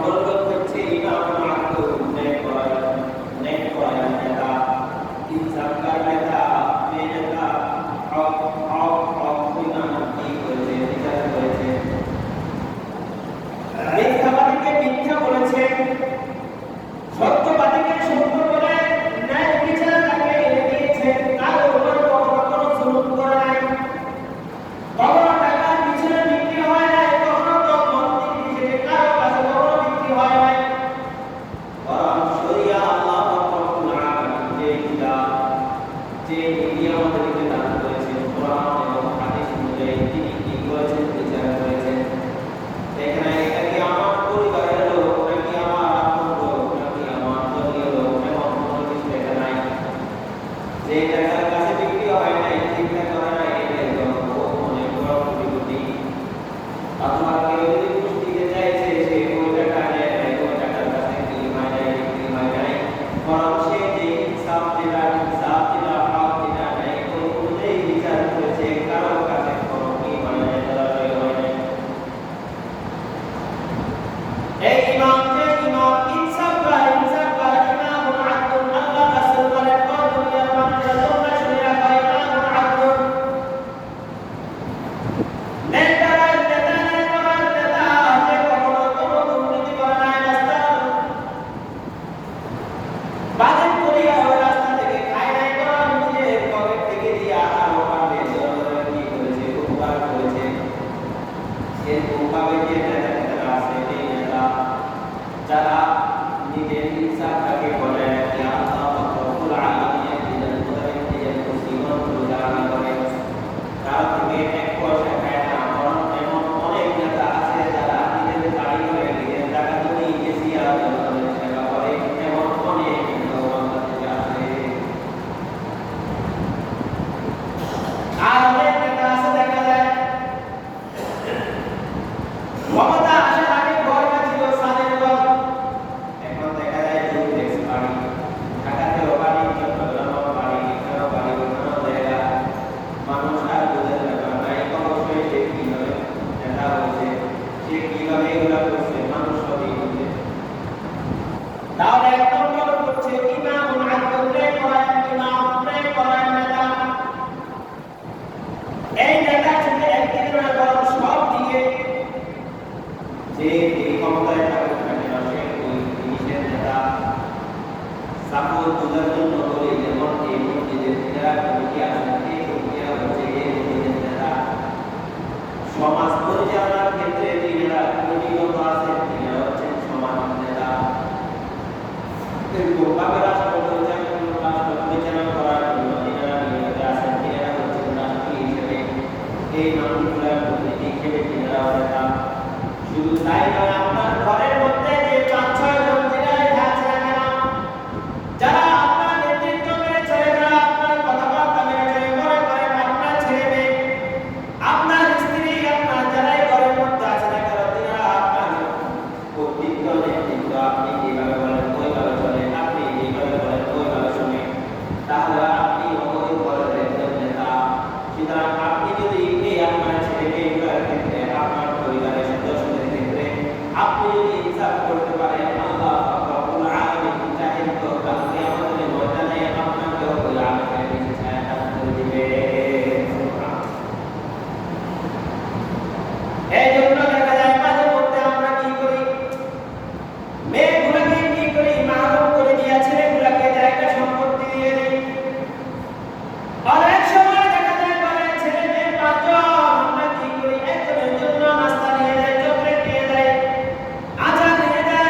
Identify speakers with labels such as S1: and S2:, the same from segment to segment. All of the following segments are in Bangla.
S1: বরকত হচ্ছে ইমাম মাহমুদ নেক করার নেতা, ইনসাফকার নেতা, নেতা হক ইমাম কি করেছে, বিচার করেছে, মিথ্যাবাদীকে মিথ্যা বলেছে, সত্যবাদীকে সত্য বলে ন্যায় বিচার তাকে এনে দিয়েছে, কারো উপর কখনো কোনো জুলুম করে নাই, কখনো টাকার পিছনে বিক্রি হয় নাই, কখনো মন্দির হিসেবে কারো কাছে কখনো বিক্রি হয় নাই। বরং শরিয়া আল্লাহ রাব্বুল আলামিন যে কিতাব, যে নীতি আমাদেরকে দান করেছেন, কোরআন এবং হাদিস অনুযায়ী তিনি কি করেছেন, বিচার করেছেন। এখানে এটা কি আমার পরিবারের লোক, নাকি আমার আপন লোক, নাকি আমার দলীয় লোক, এমন কোনো কিছু এটা নাই। যে টাকার কাছে বিক্রি হয় নাই, ঠিকঠাক করে নাই, এটাই অনেক বড় ক্ষতি। অথবা কেউ যদি ঘুষ দিতে চাইছে, সে ওই টাকা নেয় নাই, ওই টাকার কাছে বিক্রি হয় নাই, বরং সে যে ইনসাফ যেটা হক যেটা নেয়, ওই অনুযায়ী বিচার করেছে, কারো কাছে কোনো কি হয় নাই, ধরাধরি হয় নাই। এই ইমাম যে ইমাম ইনসাফকার ইমাম আদল, আল্লাহ রাসূল বলেন, ও দুনিয়ার মানুষেরা তোমরা শুনে রাখো, ইমাম আদল নেতা যে কখনো কোনো দুর্নীতি করে নাই, বাজেট করিয়া ওই রাস্তা থেকে খায় নাই, বরং নিজের পকেট থেকে দিয়ে আরো পাবে কি করেছে, উপকার করেছে। এরকম ভাবে যে নেতা আছে, এই নেতা যারা নিজের ইনসাফটাকে বলে রাখে, আল্লাহ রাব্বুল আলামিনের দিনের মোতাবেক নিজের জীবন পরিচালনা করে, তার থেকে এক পয়সা খায় না। বরং এমন অনেক নেতা আছে যারা নিজেদের বাড়ি করে নিজের টাকা দিয়ে গেছি আর জনগণের সেবা করে, এমন অনেক নেতা বাংলাদেশে আছে। আর অনেক নেতা আছে দেখা যায় ক্ষমতা আসার আগে ঘরটা ছিল সাদের ঘর, এখন দেখা যায় ডুপ্লেক্স বাড়ি, ঢাকাতেও বাড়ি, চট্টগ্রামেও বাড়ি, এখানেও বাড়ি, ওখানেও জায়গা। মানুষ আর বোঝার ব্যাপার নাই, অবশ্যই সে কিভাবে নেতা হয়েছে, সে কিভাবে এগুলা করছে, মানুষ সবই বুঝে। তাহলে এক নম্বর হচ্ছে ইমাম আদল নেতা। এই নেতা থেকে একদিকে নয়, বরং সব দিকে যে ক্ষমতায় থাকুক না কেন, সে ওই জিনিসের নেতা। সাপোজ বোঝার জন্য বলি, যেমন এই মসজিদের যারা কমিটি আছেন, এই কমিটিরা হচ্ছে এই মসজিদের নেতা। সমাজ পরিচালনার ক্ষেত্রে যিনারা কমিটিগত আছেন, তিনারা হচ্ছেন সমাজ নেতা। এরকমভাবে রাষ্ট্র পরিচালনা করার জন্য যিনারা নিয়োজিত আছেন, তিনারা হচ্ছেন রাষ্ট্রীয় হিসেবে এই মানুষগুলার প্রতিনিধি হিসেবে তিনারা নেতা। শুধু তাই নয়, আপনার ঘরের মধ্যে যে ৫-৬ জন জেলায় থাকছে না কেন, যারা আপনার নেতৃত্ব মেনে চলে, যারা আপনার কথাবার্তা মেনে চলে, মনে করেন আপনার ছেলে মেয়ে, আপনার স্ত্রী, আপনার যারাই ঘরের মধ্যে আছে না কেন, তিনারা আপনার কর্তৃত্ব নেতৃত্ব, আপনি যেভাবে বলেন ওইভাবে চলে, আপনি যেভাবে বলেন ওইভাবে শুনে, তাহলে আপনি ওই ঘরের একজন নেতা। সুতরাং আপনি যদি এই আপনার ছেলে মেয়েগুলোর ক্ষেত্রে, আপনার পরিবারের সদস্যদের ক্ষেত্রে আপনি যদি ইনসাফ করতে পারেন, আল্লাহ রাব্বুল আলামিন চাহেন তো কালকে আমাদের ময়দানে আপনাকে ওই আলোচনায় নিচে ছায়া করে দিবে। এই জন্য দেখা যায় মাঝে মধ্যে আমরা কি করি, মেয়েগুলোকে কি করি, মাহরুম করে দিয়া ছেলেগুলোকে জায়গা সম্পত্তি দিয়ে দিই। অনেক সময় দেখা যায় বলে ছেলে মেয়ে ৫ জন, আমরা কি করি, একজনের জন্য নাস্তা নিয়ে যাই, চকলেট নিয়ে যাই, আচার নিয়ে যাই,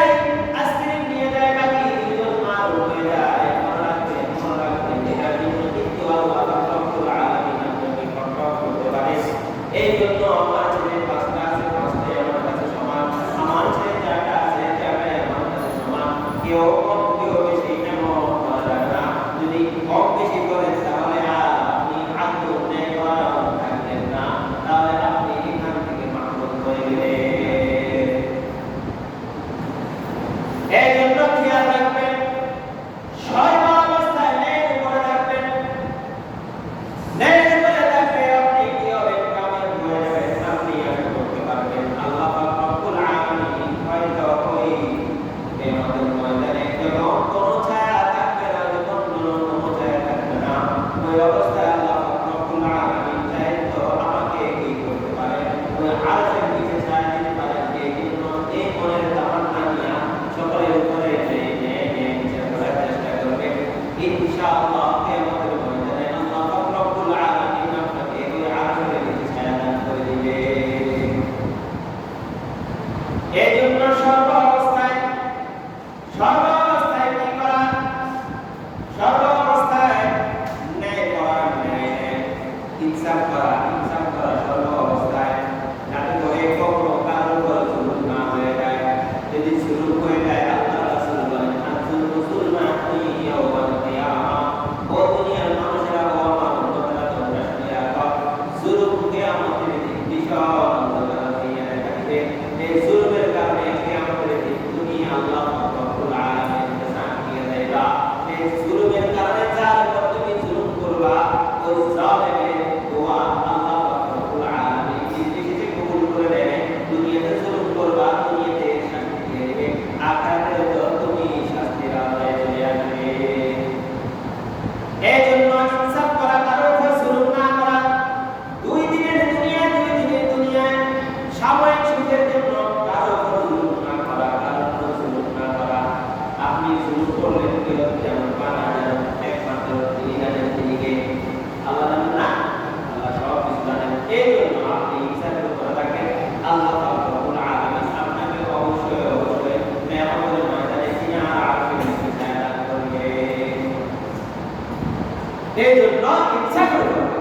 S1: এই জন্য ইচ্ছা করে করবে।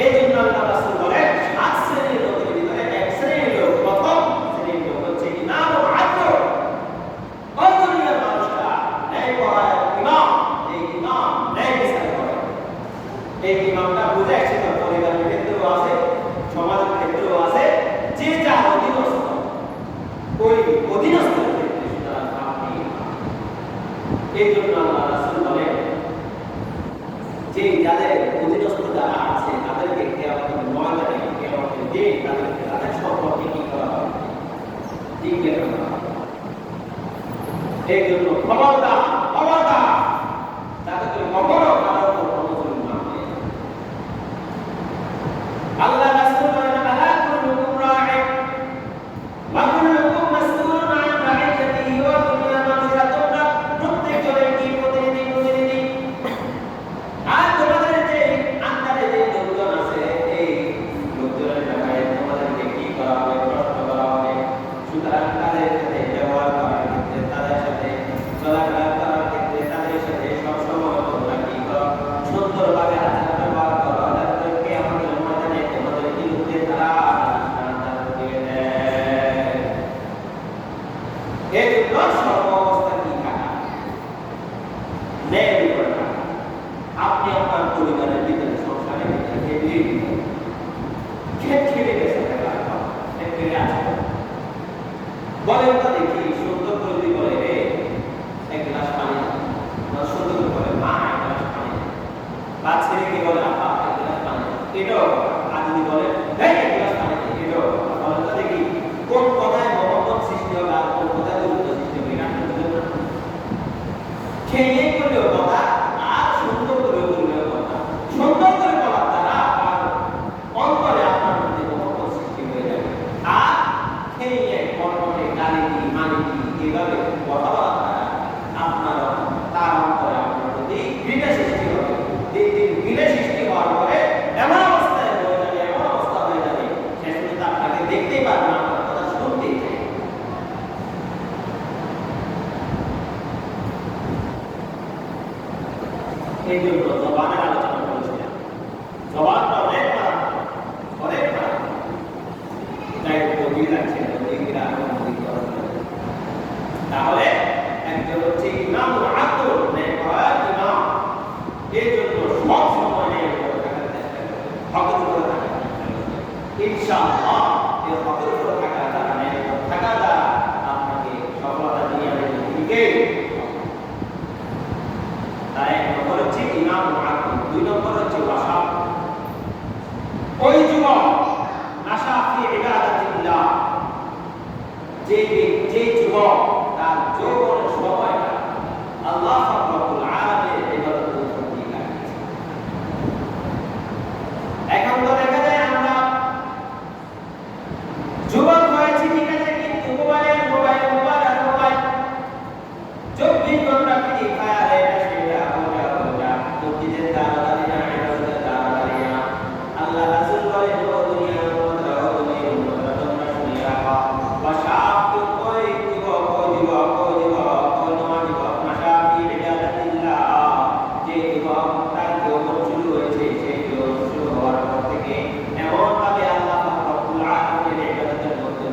S1: এই জন্য আল্লাহ রাসূল বলেন 7 শ্রেণীর লোকের ভিতরে এক শ্রেণীর লোক, প্রথম শ্রেণীর লোক হচ্ছে ইমাম ও আদল। ওই দুনিয়ার মানুষরা ন্যায় পরায়ণ ইমাম, এই ইমাম ন্যায় বিচার করে। এই ইমামটা বুঝে আসছে তার পরিবারের ক্ষেত্রেও আছে, সমাজের ক্ষেত্রেও আছে, যে যার অধীনস্থ ওই অধীনস্থের ক্ষেত্রে সুতরাং আপনি। এই জন্য আল্লাহ রাসূল বলেন যে যাদের অধীনস্থ যারা আছে তাদেরকে কিয়ামতের ময়দানে, কিয়ামতের দিন তাদেরকে তাদের সম্পর্কে কি করা হবে, জিজ্ঞাসা করা হবে। এই জন্য খবরদার খবরদার তাদেরকে কখনো কারোর উপর অনুজুল না হয়। আল্লাহ রাসূল বলেন আলা কুল্লুকুম রা'iন ওয়া কুল্লুকুম মাসউলুন আন রা'iয়াতিহি। ওয়া দুনিয়ার মানুষরা তোমরা প্রত্যেকজনের কি প্রতিনিধি। আর তোমাদের যে আন্ডারে যে লোকজন আছে এই লোকজনের ব্যাপারে তোমাদেরকে কি করা হবে, প্রশ্ন করা হবে। সুতরাং তাদের সাথে ব্যবহার করার ক্ষেত্রে, তাদের সাথে চলাফেরা করার ক্ষেত্রে, তাদের সাথে সবসময় তোমরা কি করো, সুন্দরভাবে আচার ব্যবহার করো, তাদেরকে আমাদের ময়দানে তোমাদের বিরুদ্ধে তারা দিয়ে দেয়। এই জন্য সর্বাবস্থা কি থাকা, ন্যায়ের উপর থাকা। আপনি আপনার পরিবারের ভিতরে, সংসারের ভিতরে খেলে গেছে বলেন তো দেখি, সুন্দর করে যদি বলে রে এক গ্লাস পানি, সুন্দর করে বলে মা এক গ্লাস পানি, বা ছেলেকে বলে আপা এক গ্লাস পানি, এটাও। আর যদি বলে এক গ্লাস পানি, এটাও। বলেন তো দেখি কোন কথায় মহব্বত সৃষ্টি হবে আর কোন কথায় দূরত্ব সৃষ্টি হবে। এটা খেয়ে করলেও কথা আর সুন্দর করে বললেও কথা। সুন্দর করে বলার দ্বারা আপনার অন্তরে আপনার মধ্যে মহব্বত সৃষ্টি হয়ে যাবে। আর খেয়ে কর্মে গালি দি মানি দি এভাবে কথা বলার দ্বারা আপনার তার অন্তরে আপনার প্রতি ঘৃণা সৃষ্টি হবে। দিন ঘৃণা সৃষ্টি হওয়ার পরে এমন অবস্থায় হয়ে যাবে, এমন অবস্থা হয়ে যাবে শেষ পর্যন্ত আপনাকে দেখতেই পারবে না, আপনার কথা শুনতেই চাই। এই জন্য জবানের আলোচনা করেছিলাম। জবানটা অনেক খারাপ, অনেক খারাপ। তাই গভীর লাগছে তাহলে একজন হচ্ছে ইমাম আদল, ন্যায় পরায়ণ ইমাম। এই জন্য সব সময় ন্যায় করে থাকার চেষ্টা করবে, হকের উপরে থাকার চেষ্টা করবে। ইনশাআল্লাহ এই হকের উপরে থাকার দ্বারা, ন্যায় থাকার দ্বারা আপনাকে সফলতা নিয়ে আনবে দিকে। তাই এক নম্বর হচ্ছে ইমাম আদল, দুই নম্বর হচ্ছে ওয়াসাব। ওই যুবক নাশা ফি ইবাদাতিল্লাহ, যে যুবক তার যৌবনের সময়টা আল্লাহ রাব্বুল আলামিনের ইবাদতের উপর দিয়ে কাটিয়েছে। এখন তো দেখা যায় আমরা যুবক হয়েছি ঠিক আছে, কিন্তু মোবাইল 24 ঘন্টা ফ্রি ফায়ার, এটা সেটা ওটা মসজিদের দাঁড়াদাঁড়ি না, ইবাদতের দাঁড়াদাঁড়ি না। আল্লাহ রাসূল বলেন ও দুনিয়ার উম্মতরা, ও দুনিয়ার উম্মতরা, তোমরা শুনে রাখো ওয়াশাব কই যুবক, নয় যুবক নাশা ফি ইবাদাতিল্লাহ, যে যুবক তার যৌবন শুরু হয়েছে, সেই যৌবন শুরু হওয়ার পর থেকে এমন ভাবে আল্লাহ রাব্বুল আলামিনের ইবাদতের মধ্যে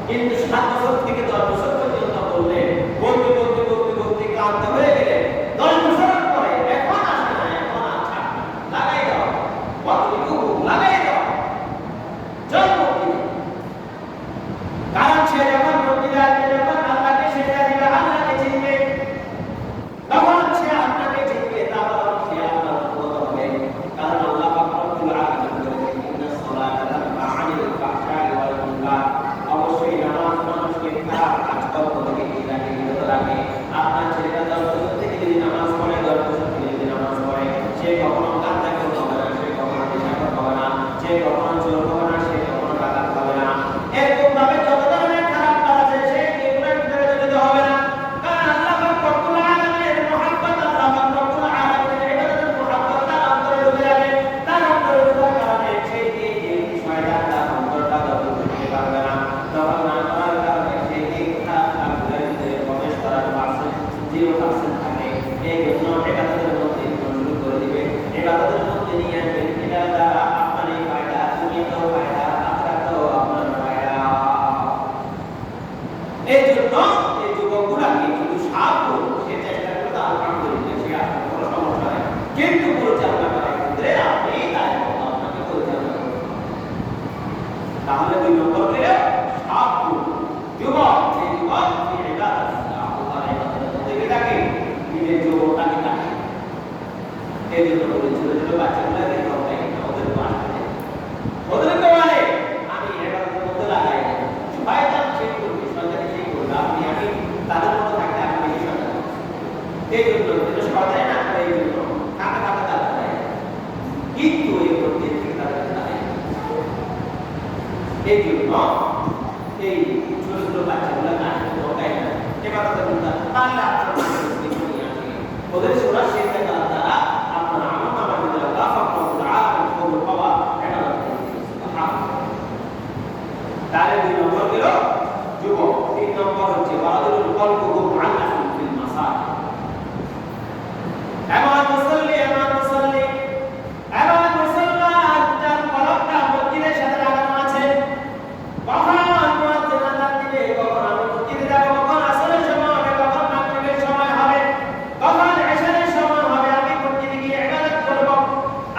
S1: কিন্তু 7 বছর থেকে 10 বছর পর্যন্ত বললে বলতে বলতে বলতে বলতে ক্লান্ত হয়ে গেলে 10 বছর পরে এখন আসে না, এখন আচ্ছা লাগাই দাও, কতটুকু লাগাই দাও জন্ম দিবে। কারণ সে যখন মসজিদে আসবে, যখন আল্লাহকে সেজদা দিবে, আল্লাহকে চিনবে, তখন সে আপনাকে চিনবে, তারপর সে আপনার মত হবে। কারণ আল্লাহ পাক রব্বুল আলামিন বলেছেন, ইন্নাস সালাতা তানহা আনিল ফাহশাই ওয়াল মুনকার, অবশ্যই নামাজ মানুষকে খারাপ কাজকর্ম থেকে বিরত রাখে। আপনার ছেলেটা 10 বছর থেকে যদি নামাজ পড়ে, 10 বছর থেকে যদি নামাজ পড়ে, সে কখনো গাঁজা খাবে না, সে কখনো নেশা খাবে না, সে কখনো চোর হবে না, সে কখনো ডাকাত হবে না। এরকম ভাবে যত ধরনের খারাপ কাজ আছে সে এগুলোর ভিতরে জড়িত হবে না। কারণ আল্লাহ পাক রব্বুল আলামিনের মুহাব্বত, আল্লাহ পাক রব্বুল আলামিনের ইবাদতের মুহাব্বত তার অন্তরে ঢুকে যাবে। তার অন্তরে ঢোকার কারণে সে এই বিষয়টা তার অন্তরটা দখল করতে পারবে না। দখল না করার কারণে সে এই খারাপ কাজগুলোর ভিতরে প্রবেশ করার পার্সেন্ট 0% থাকে। এই জন্য ইবাদতের মধ্যে শুরু করে দিবে, ইবাদতের মধ্যে নিয়ে আসবে। এটা দ্বারা আপনার এই ফায়দা, দুনিয়াতেও ফায়দা, আখিরাতেও আপনার ফায়দা। এই জন্য এই যুবকগুলাকে শুধু সাহায্য সে চেষ্টা করতে, আলহামদুলিল্লাহ সে আপনার কোনো সমস্যা নেই, কিন্তু পরিচালনা করার ক্ষেত্রে আপনি দায়বদ্ধ, আপনাকে পরিচালনা করতে হবে। তাহলে 2 নম্বর হলো সাহায্য। যুবক, এই যুবক এই ইবাদত আল্লাহর ইবাদতের মধ্যে থাকে, নিজের যুবকটাকে থাকে। এই জন্য বলে ছোট ছোট বাচ্চাগুলোকে ধরতে ওদের পাশে ওদেরকে বলে আমি ইবাদতের মধ্যে লাগাই না, শয়তান সেই করবে, শয়তানি সেই করবে, আমি তাদের মতো থাকতে আমি বেশি শয়তান। এই জন্য যেন শয়তানি না করে, এই জন্য কাটা কাটা তারা দেয়, কিন্তু এই করতে ঠিক তাদের দাঁড়ায়। এই জন্য এই ছোট ছোট বাচ্চাগুলো না ধরতে না, ইবাদতের মধ্যে পারলে আপনার নিয়ে আসে ওদের শোনা শেখা দ্বারা আপনার আমল নামা দিলে আল্লাহ পাক রব্বুল আলামিন কবুল পাওয়া এটা তাহলে 2 নম্বর হলো যুবক। 3 নম্বর হচ্ছে ওয়ালাদুল কলবুহু মুআল্লাকুন ফিল মাসাজিদ। এমন মুসল্লি মুসলমান যার কলবটা মসজিদের সাথে লাগানো আছে, কখন মুয়াজ্জিন আযান দিবে, কখন আমি মসজিদে যাব, কখন আসরের সময় হবে, কখন মাগরিবের সময় হবে, কখন ইশারের সময় হবে, আমি মসজিদে গিয়ে ইবাদত করব।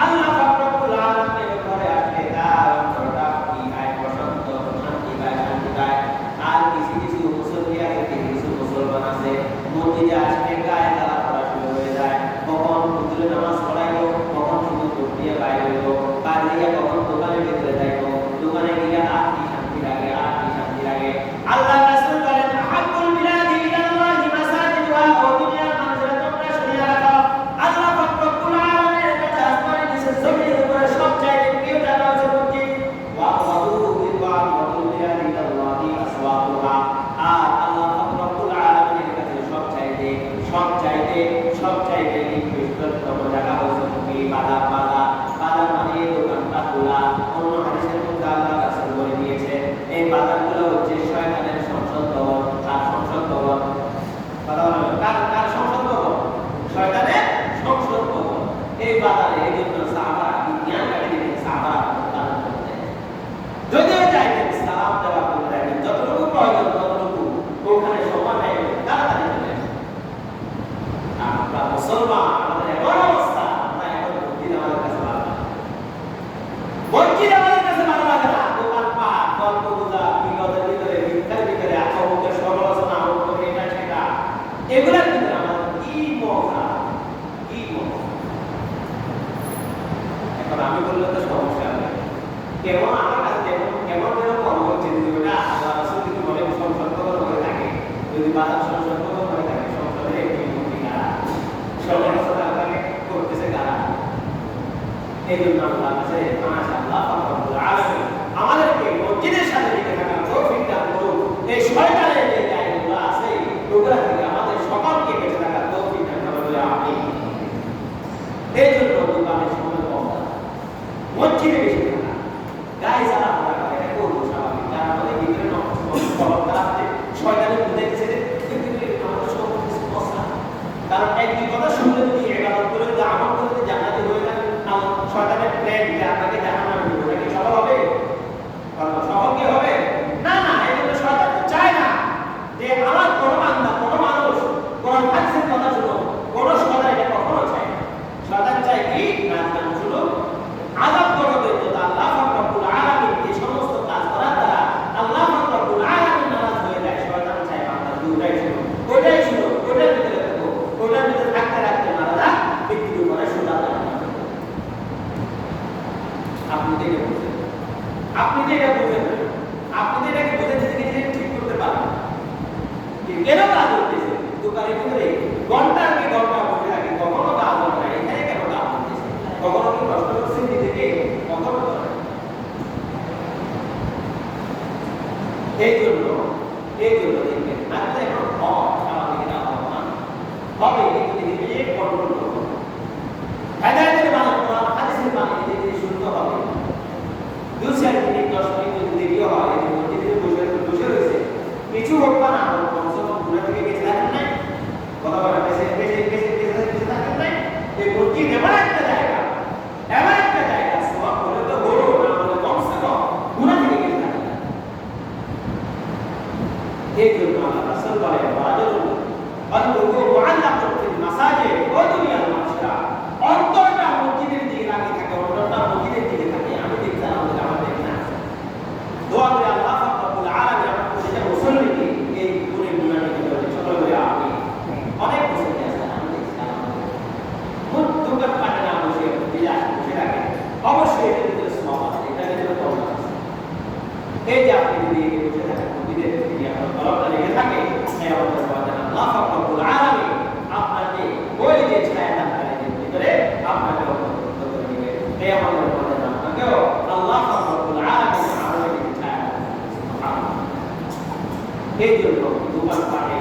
S1: আল্লাহ পাক রব্বুল আলামিনের ঘরে আসলে তার অন্তরটা কি হয়, প্রশান্ত, শান্তি পায়, শান্তি পায়। আর কিছু কিছু মুসল্লি আছে, কিছু মুসলমান আছে মসজিদে আসলে গায়ে তারা পড়া শুরু হয়ে যায়, কখন হুজুরে নামাজ পড়াইলো, কখন শুধু চোখ দিয়ে বাইরে হইলো, বাইরে গিয়ে কখন দোকানের ভিতরে যাইবো, দোকানে গিয়ে আর কি শান্তি লাগে, আর কি শান্তি লাগে। আল্লাহ রাসূল বলেন, আহাব্বুল বিলাদি ইলাল্লাহি মাসাজিদুহা, ও দুনিয়ার মানুষেরা তোমরা শুনে রাখো, আল্লাহ পাক রব্বুল আলামিনের কাছে আসমানের নিচে জমিনের উপরে সবচেয়ে প্রিয় জায়গা হচ্ছে মসজিদ। ওয়া আবুদু বিল বিলাদি ইলাল্লাহি আসওয়াতুহা, আর আল্লাহ পাক রব্বুল আলামিনের কাছে সবচাইতে নিকৃষ্টতম জায়গা হচ্ছে মসজিদ। বাজার মানে দোকানটা খোলা। অন্য হাদিসের মধ্যে আল্লাহ রাসূল বলে দিয়েছে এই বাজারগুলো হচ্ছে শয়তানের সংসদ ভবন। আর সংসদ ভবন কার সংসদ ভবন? শয়তানের সংসদ ভবন। এই বাজারে এই জন্য সাহাবারা জ্ঞান কাটে দিলেন, সাহাবারা দান করতেন, যদিও চাইতেন সালাম দেওয়া করে রাখেন, যতটুকু প্রয়োজন ততটুকু, ওখানে সময় নেই তাড়াতাড়ি চলে আসেন। আমরা মুসলমান, আমাদের এমন অবস্থা, আমরা এখন মসজিদ আমাদের কাছে ভালো লাগে, মসজিদ আমাদের কাছে ভালো লাগে না। দোকানপাট, গল্প গুজব, বিগতের ভিতরে, মিথ্যার ভিতরে, আচমকের সমালোচনা, অমুকের এটা সেটা, এগুলোর ভিতরে আমাদের কি মজা, কি মজা। এখন আমি বললে তো সমস্যা হবে, কেমন আমার কাছে কেমন কর্ম হচ্ছে, যদি ওটা আল্লাহ রাসূল যদি বলে সংসদ হয়ে থাকে, যদি বাজার সংসদ হয়ে থাকে, সংসদে একটি মন্ত্রী কারা, সমালোচনা আপনাকে করতেছে কারা। এই জন্য আল্লাহ কাছে মাশাআল্লাহ রব্বুল আলামিন আমাদেরকে মসজিদের সাথে লেগে থাকার তৌফিক দান করুন। এই শয়তানের যে জায়গাগুলো আছে ওগুলা থেকে আমাদের সকলকে বেঁচে থাকার তৌফিক দান করুন, আমিন। এই জন্য দোকানের সময় কম থাকা, মসজিদে বেশি থাকা, গায়ে যারা আমরা এটা করবো স্বাভাবিক, যারা আমাদের ভিতরে শয়তানের বুঝে গেছে আমাদের সব কিছু মশলা। কারণ একটি কথা শুনলে যদি ইবাদত করে, যদি আমল করে, যদি জান্নাতি হয়ে যান, শয়তানের প্ল্যান যে আপনাকে জাহান্নামে নিয়ে তো এটা বুঝেন না, আপনি তো এটাকে বুঝে নিজেকে ঠিক করতে পারেন কেন কাজ করতেছে দোকানের ভিতরে ঘন্টার কি ঘন্টা বসে থাকে, কখনো কাজ হয় না, এখানে কেন কাজ করতেছে, কখনো কি প্রশ্ন করছেন নিজেকে, কখনো করে। এই জন্য দেখবেন আজকে এখন আমাদের এটা হবে কিন্তু নিজেকে কন্ট্রোল করবো। হেদায়েতের মানে কোরআন হাদিসের মানে নিজেকে শুনতে হবে। 2-4 মিনিট 10 মিনিট যদি দেরিও হয়, এই মসজিদে বসে রয়েছে কিছু হোক বা না হোক, কমসে কম ঘুরে থেকে গেছে থাকেন নাই, কথা বলা বেশি থাকেন নাই। এই মসজিদ এমন একটা জায়গা সব বলে তো বড় না বলে কমসে কম ঘুরে থেকে গেছে থাকেন না। এই জন্য আল্লাহ রাসূল বলেন ওয়াজুল আল-রুকু মুআল্লাকুন ফিল মাসাজিদ ওয়া দুনিয়াল মাশরা, অন্তরটা মসজিদের দিকে লাগিয়ে থাকে, অন্তরটা মসজিদের দিকে থাকে। আমি দেখতাম আমাদের না দোয়া করে আল্লাহ রাব্বুল আলামিন আমাকে যেটা মুসল্লিকে এই গুণে গুণান্বিত করে ছোট করে আমি অনেক মুসল্লি আছে আমি দেখতাম মুখ দোকান পাটে না বসে বসে থাকে, অবশ্যই এর ভিতরে সওয়াব আছে, এটার ভিতরে প্রবলেম আছে। এই যে আপনি যদি বসে থাকেন মসজিদের দিকে আপনার কলমটা লেগে থাকে, এই আমাদের বাজান আল্লাহ রাব্বুল আলামিন আপনাকে ওই যে ছায়াটা ভিতরে আপনাকে অন্তর্ভুক্ত করে দিবে। এই আমাদের বাজান আপনাকেও আল্লাহ রাব্বুল আলামিন এই জন্য দোকান পাটে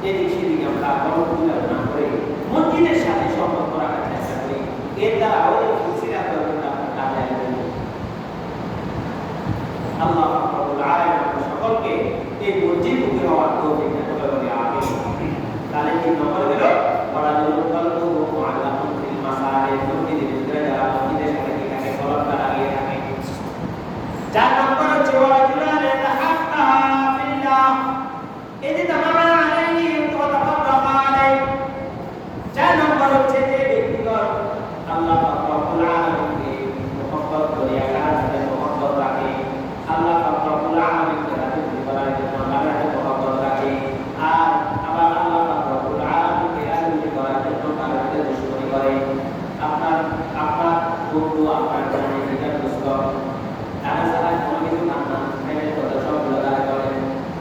S1: এদিক সেদিকে আমরা গণপূজা না করে মসজিদের সাথে সম্পর্ক রাখার চেষ্টা করি। এর দ্বারা আমাদের ফুসিরাত কাজে আসবে। আল্লাহ রাব্বুল আলামিন সকলকে এই মসজিদমুখী হওয়ার তৌফিক দান করুন। আমিন। তাহলে কি নম্বর হলো ওয়ারাজুল কলবু মুআল্লাকুন ফিল মাসাজিদ, মসজিদের ভিতরে যারা মসজিদের সাথে কি থাকে কলমটা লাগিয়ে থাকে। 4 নম্বর হচ্ছে ওয়ারাজুলান ইয়াতাহাক্কা ফিল্লাহ ইজতামা আলাইহি ওয়া তাফাররাকা আলাইহি। 4 নম্বর হচ্ছে যে ব্যক্তিগণ আল্লাহ রাব্বুল আলামিনকে মুহাব্বত করে আল্লাহর সাথে মুহাব্বত রাখে, আল্লাহ রাব্বুল আলামিনকে রাজি করার জন্য আল্লাহর সাথে মুহাব্বত রাখে, আর আবার আল্লাহ রাব্বুল আলামিনকে রাজি করার জন্য তার সাথে দুশমনি করে। আপনার বন্ধু আপনার জানে এটা দোস্ত তারা সারা কোনো কিছু কাম না এখানে কথা সবগুলো তারা করেন,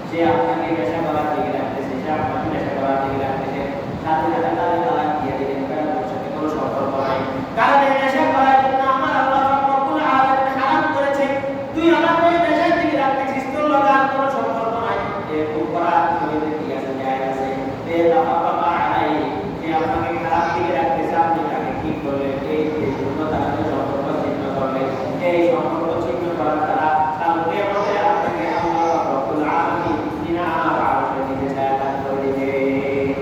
S1: সে আপনাকে নেশা করার দিকে রাখতেছে, সে আপনাকে নেশা করার দিকে রাখতেছে, সাথে সাথে তাদের তালাক দিয়ে দিলেন, কারণ তার সাথে কোনো সম্পর্ক নাই। কারণ এই নেশা করার জন্য আমার আল্লাহ রাব্বুল আলামিন হারাম করেছে, তুই আমাকে নেশার দিকে রাখতেছিস, তোর লগে আর কোনো সম্পর্ক নাই। এরকম করা শরীরে ঠিক আছে, জায়েজ আছে। তাফাক্কারা আলাইহি, সে আপনাকে খারাপ দিকে রাখতেছে, আপনি তাকে ঠিক করলেন, এই জন্য তার সাথে সম্পর্ক ছিন্ন করলেন। এই সম্পর্ক ছিন্ন করার দ্বারা তার কিয়ামতে আপনাকে আল্লাহ রাব্বুল আলামিন জিনার আরশের নিচে ছায়া দান করে দিবে।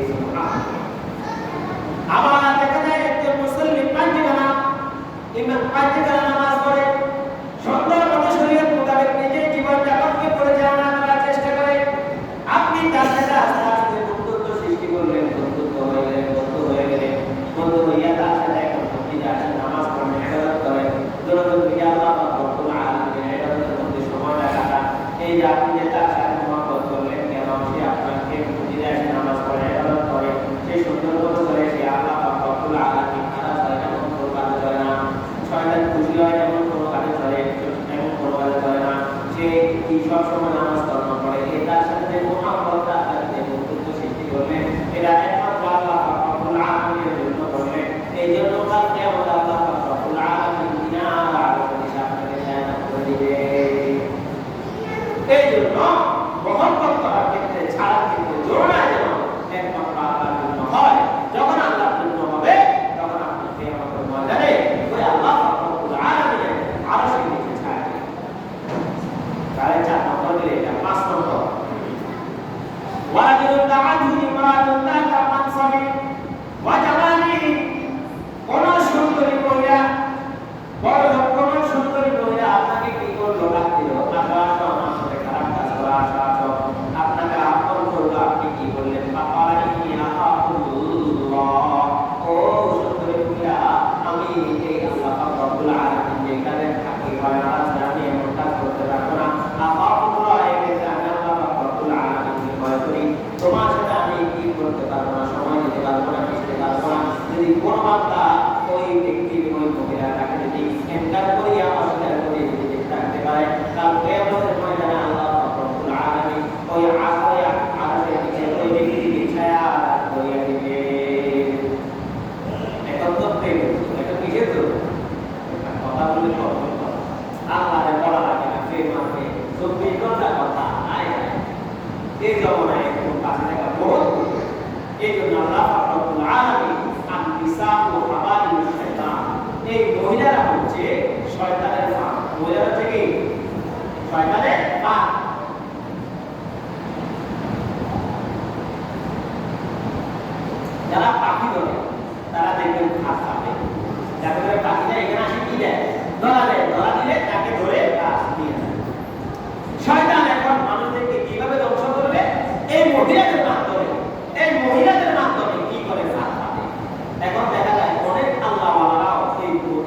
S1: সুবহানাল্লাহ। আবার দেখা যায় একজন মুসল্লি পাঁচ নামাজ পড়ে, সুন্দর মতো শরীয়ত মোতাবেক নিজের জীবন যাপনকে পরিচালনা করার চেষ্টা করে। আপনি তার সাথে আস্তে আস্তে বন্ধুত্ব সৃষ্টি করলেন, বন্ধু হয়ে গেলেন, বন্ধু হইয়া তার সাথে এখন মসজিদে আসেন, নামাজ পড়েন, ইবাদত করেন, দরুদ পড়ে আল্লাহ রাব্বুল আলামিনের ইবাদতের মধ্যে সময়টা কাটান। এই যে আপনি যে তার সাথে মুহাব্বত করলেন, কেন সে আপনাকে মসজিদে আসে নামাজ পড়ে, ইবাদত করে, সে সুন্দর মতো করে, সে আল্লাহ রাব্বুল আলামিন নারাজ হয় না, এমন কোনো কাজে চলে না, শয়তান খুশি হয় এমন কোনো কাজে চলে, এমন কোনো কাজে চলে না, সে কি সব সময় নামাজ কর্ম করে। এই তার সাথে যে মুহাব্বতটা, তার যে বন্ধুত্ব সৃষ্টি করলেন, এটা একমাত্র আল্লাহ রাব্বুল আলামিনের জন্য করলেন। এই জন্য কাল কিয়ামত আল্লাহ রাব্বুল আলামিন জিনার আরশের নিচে আপনাকে ছায়া দান করে দিবে। এই জন্য মুহাব্বত করার ক্ষেত্রে, ছাড়ার ক্ষেত্রে জোড়া যেন একমাত্র আল্লাহর জন্য হয়। যখন আল্লাহর জন্য হবে, তখন আপনি কিয়ামতের ময়দানে ওই আল্লাহ রাব্বুল আলামিনের আরশের নিচে ছায়া পাবেন। তাহলে 4 নম্বর দিলে এটা 5 নম্বর ওয়ারাজুলুন দাআতহু ইমরাতুন যাতা মানসাবিন ওয়া জামালিন। কোন সুন্দরী মহিলা, বড় লোক কোন সুন্দরী মহিলা আপনাকে কি করলো, ডাকতে দিল, আসো আমার সাথে খারাপ কাজ করা, আসো আপনাকে আপন করলো, আপনি কি বললেন, ফাকালানি আখাফুল্লাহ। ও সুন্দরী মহিলা, আমি এই আল্লাহ রাব্বুল আলামিন যে কাজে থাকি হয় না, আমি এমন কাজ করতে পারবো না। আখাফুল্লাহ, এই যে আমি আল্লাহ রাব্বুল আলামিনকে ভয় করি, তোমার সাথে আমি কি করতে পারবো 24 ঘন্টা কথা আয় এই জমানায় একটু কাছে থাকা বহুত এই জন্য আল্লাহ রাব্বুল আলামিন আন-নিসাউ হাবাইলুশ শাইতান এই মহিলারা হচ্ছে শয়তানের পা মহিলারা থেকে শয়তানের পা যারা পাখি ধরে তারা দেখবেন ঘাস খাবে যাতে করে পাখিটা এখানে আসে কি দেয় ধরা দেয় ধরা দিলে তাকে ধরে ঘাস দিয়ে দেয় শয়তান এখন মানুষদেরকে কিভাবে ধ্বংস করবে এই মহিলাদের মাধ্যমে এই মহিলাদের মাধ্যমে কি করে ঘাস খাবে এখন দেখা যায় অনেক আল্লাহওয়ালারাও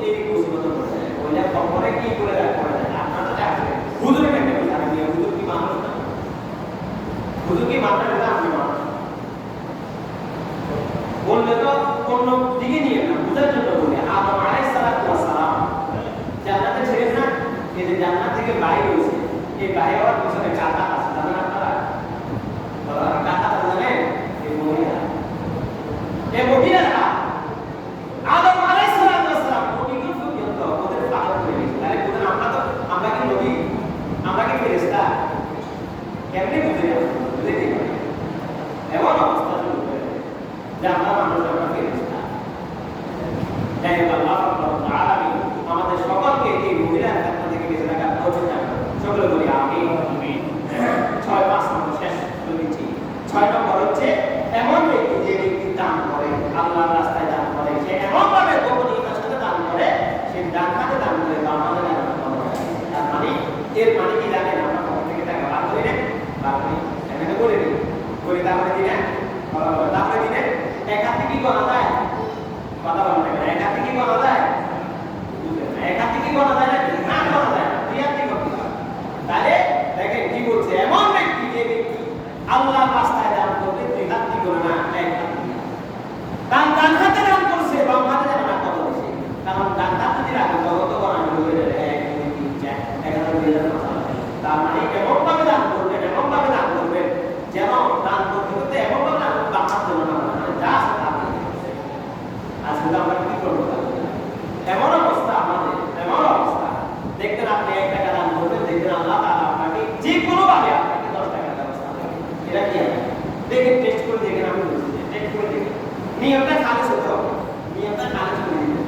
S1: এই মুসিবত করে মহিলা কখনো কি করে করে দেয় আপনারা তো জানেন হুজুর কেটে জানেন হুজুর কি মানুষ না হুজুর কি মানুষ না আপনি মানুষ বললে তো কোন দিকে নিয়ে না বুঝার জন্য বলি আদম আলাইহিস সালাম জান্নাতে ছিলেন না এই যে জান্নাত থেকে বাইরে হয়েছে এই বাইরে হওয়ার পিছনে কাঁটা আছে জানেন আপনারা কাঁটা জানেন এই মহিলারা আদম আলাইহিস সালাম নবীকে পর্যন্ত ওদের পালন করে গেছে তাহলে কোন আমরা কি নবী আমরা কি ফেরেশতা কেমনে বুঝে যাব বুঝে কি এমন অবস্থা যে আমরা মানুষ আমরা ফেরেশতা তাই আল্লাহ রাব্বুল আলামিন আমাদের সকলকে এই মহিলার কাছ থেকে বেঁচে থাকার তৌফিক দান করুন সকলে বলি আমিন 6-5 নম্বর শেষ করে দিচ্ছি 6 নম্বর হচ্ছে এমন ব্যক্তি যে ব্যক্তি দান করে আল্লাহর রাস্তায় দান করে সে এমন ভাবে গোপনীয়তার সাথে দান করে সে ডান হাতে দান করে বাম হাতে দান করে তার মানে এর মানে কি জানেন আমরা পকেট থেকে টাকা বার করি না বার করি এখানে করে দিই করে তারপরে দিনে তারপরে দিনে এক হাতে কি করা যায় কথা বলেন না এক হাতে কি করা যায় এক হাতে কি করা যায় না করা যায় দুই হাতে করতে হয় তাহলে দেখেন কি বলছে এমন ব্যক্তি যে ব্যক্তি আল্লাহর রাস্তায় দান করবে দুই হাত দিয়ে করে না এক হাত দিয়ে তার ডান হাতে দান করছে বাম হাতে দান না কত দিছে কারণ ডান হাতে যদি রাখে তখন তো করা হয়ে যাবে 1 2 3 4 এক হাতে দিয়ে দান তার মানে এমন ভাবে দান করবেন এমন ভাবে দান করবেন যেন দান করতে করতে এমন ভাবে দান বাম হাত দেবেন না যা আছে তা আজকে আমরা কি করবো এমন অবস্থা আমাদের এমন অবস্থা দেখবেন আপনি 1 টাকা দান করবেন দেখবেন আল্লাহ তাআলা আপনাকে যে কোনো ভাবে আপনাকে 10 টাকা ব্যবস্থা করবে এটা কি আছে দেখেন টেস্ট করে দেখেন আমি বলছি টেস্ট করে দেখেন নিয়মটা খালি হতে হবে নিয়মটা খালি করে দিবেন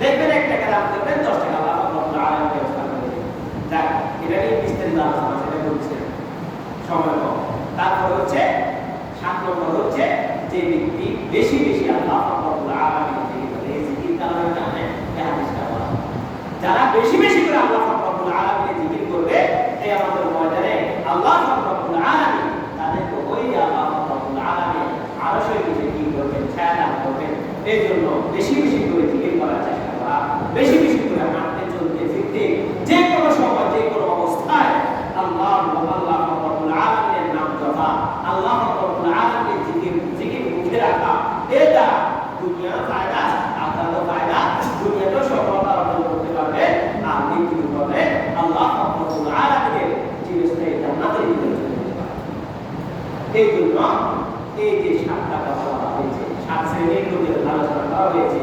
S1: দেখবেন 1 টাকা দান করবেন 10 টাকা আল্লাহ রাব্বুল আলামিন ব্যবস্থা করে দেবেন যাক এটা নিয়ে বিস্তারিত আলোচনা সেটা বলছি সময় কম তারপর হচ্ছে 7 নম্বর হচ্ছে যে ব্যক্তি বেশি বেশি আল্লাহ রাব্বুল আলামিনের জিকির কালামে জানে এই হাদিসটা বলা যারা বেশি বেশি করে আল্লাহ রাব্বুল আলামিনের জিকির করবে এই আমাদের ময়দানে আল্লাহ রাব্বুল আলামিন তাদেরকে ওই আল্লাহ রাব্বুল আলামিন আরশের নিচে কি করবেন ছায়া দান করবেন এই জন্য বেশি বেশি করে জিকির করার চেষ্টা করা বেশি বেশি করে হাঁটতে চলতে ফিরতে যে কোনো সময় যে কোনো অবস্থায় আল্লাহ রাব্বুল আলামিনের নাম জপা আল্লাহ রাব্বুল আলামিনের জিকির মুখে রাখা এটা দুনিয়ার ফায়দা আখিরাতের ফায়দা দুনিয়াতে সফলতা অর্জন করতে পারবে আর মৃত্যুর পরে আল্লাহ রাব্বুল আলামিনের চিরস্থায়ী জান্নাতের ভিতরে যেতে পারবে এই জন্য এই যে 7টা কথা বলা হয়েছে 7 শ্রেণীর লোকের আলোচনা করা হয়েছে